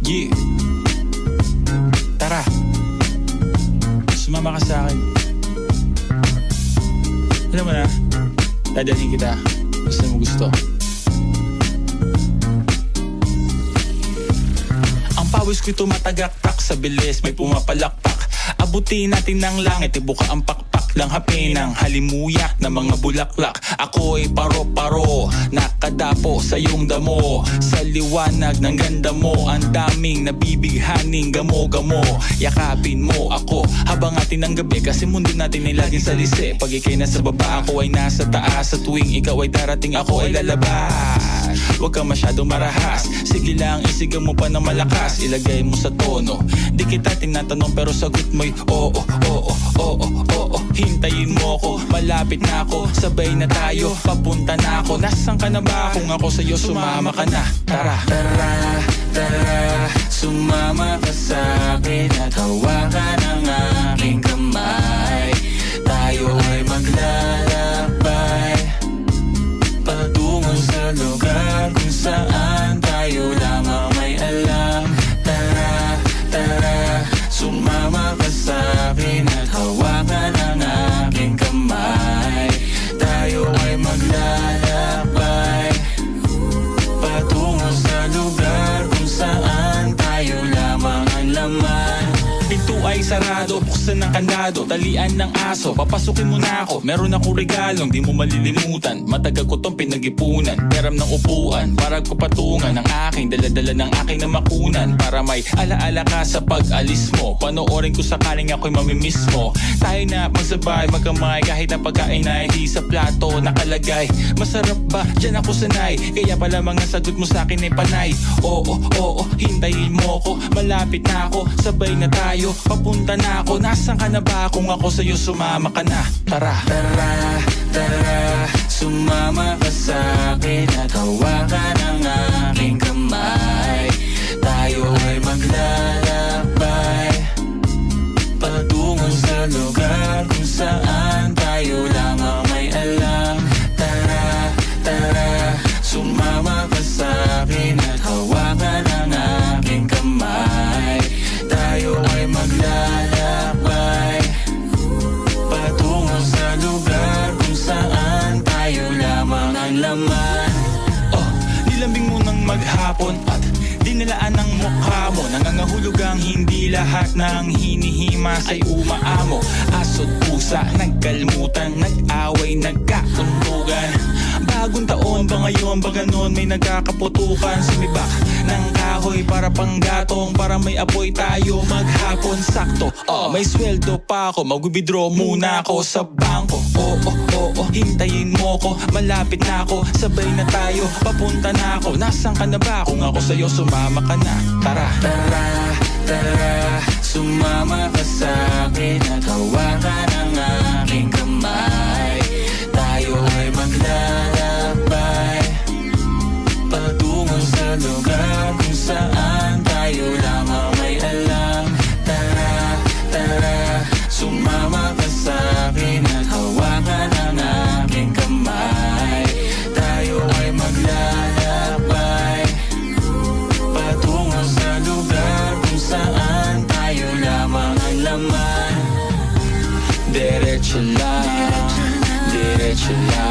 Yeah. Tara, sumama ka sa akin. Alam mo na, dadalhin kita. Basta mo gusto. Ang pawis ko'y tumatagaktak sa bilis, may pumapalakpak. Abutin natin ng langit, ibuka ang pakpak lang hapin ng halimuyak na mga bulaklak. Ako'y paro-paro, nakadapo sa iyong damo. Sa liwanag ng ganda mo, ang daming nabibighaning gamo-gamo. Yakapin mo ako habang atin ng gabi, kasi mundo natin ay laging salisi. Pag ikay nasa baba, ako ay nasa taas. Sa tuwing ikaw ay darating, ako ay lalabas. Huwag kang masyadong marahas, sige lang isigaw mo pa ng malakas. Ilagay mo sa tono, di kita tinatanong pero sagot mo'y oo, oo, oo, oo. Hintayin mo ako, malapit na ako, sabay na tayo, papunta na ako. Nasaan ka na ba? Kung ako sa'yo, sumama ka na. Tara, tara, tara, sumama ka sa'kin at hawakan ang aking kamay. Tayo ay maglalakbay patungo sa lugar kung saan tayo lamang may alam. Tara, tara, sumama ka sa'kin at hawakan ang aking kamay. Tayo ay maglalakbay patungo sa lugar kung saan tayo lamang ang laman. Pinto ay sarado, buksan ng kandado, talian ng aso, papasukin mo na ako. Meron akong regalong di mo malilimutan. Matagal ko tong pinag-ipunan, peram ng upuan, para ko patungan ng aking daladala ng aking namakunan. Para may alaala ka sa pag-alis mo, panoorin ko sakaling ako'y mamimiss mo. Tayo na magsabay, magkamay, kahit ang pagkain ay di sa plato nakalagay. Masarap ba? Diyan ako sanay, kaya pala mga sagot mo sa akin ay panay. Oo, oo, hintayin mo ko, malapit na ako, sabay na tayo, papunta na ako. Nasaan ka na ba? Kung ako sa'yo, sumama ka na. Tara, tara, tara, sumama ka sa'kin at hawakan ang aking kamay. Tayo ay maglalakbay patungo sa lugar kung saan tayo lamang may alam. Tara, tara, sumama ka sa'kin at hawakan ang aking kamay. Tayo ay maglalakbay patungo sa lugar kung saan tayo lamang ang laman. Oh, nilambing mo ng maghapon at dinilaan ng mukha mo. Nangangahulog ang hindi lahat ng hinihimas ay umaamo. Aso't pusa, nagkalmutan, nag-away, nagkakuntugan. Bagong taon ba ngayon ba ganon, may nagkakaputukan. Sumibak ng kahoy para panggatong, para may apoy tayo maghapon sakto. May sweldo pa ako, mag-withdraw muna ako sa bangko. Oo, oo, hintayin mo ko, malapit na ako, sabay na tayo, papunta na ako. Nasaan ka na ba? Kung ako sa'yo, sumama ka na. Tara, tara, tara, sumama ka sa'kin at hawakan ang aking kamay. Tayo ay maglalakbay patungo sa lugar kung saan tayo lamang may alam. Tara, tara, sumama ka sa'kin at hawakan ang aking kamay. Tayo ay maglalakbay patungo sa lugar kung saan tayo lamang ang laman. Diretso lang, diretso lang.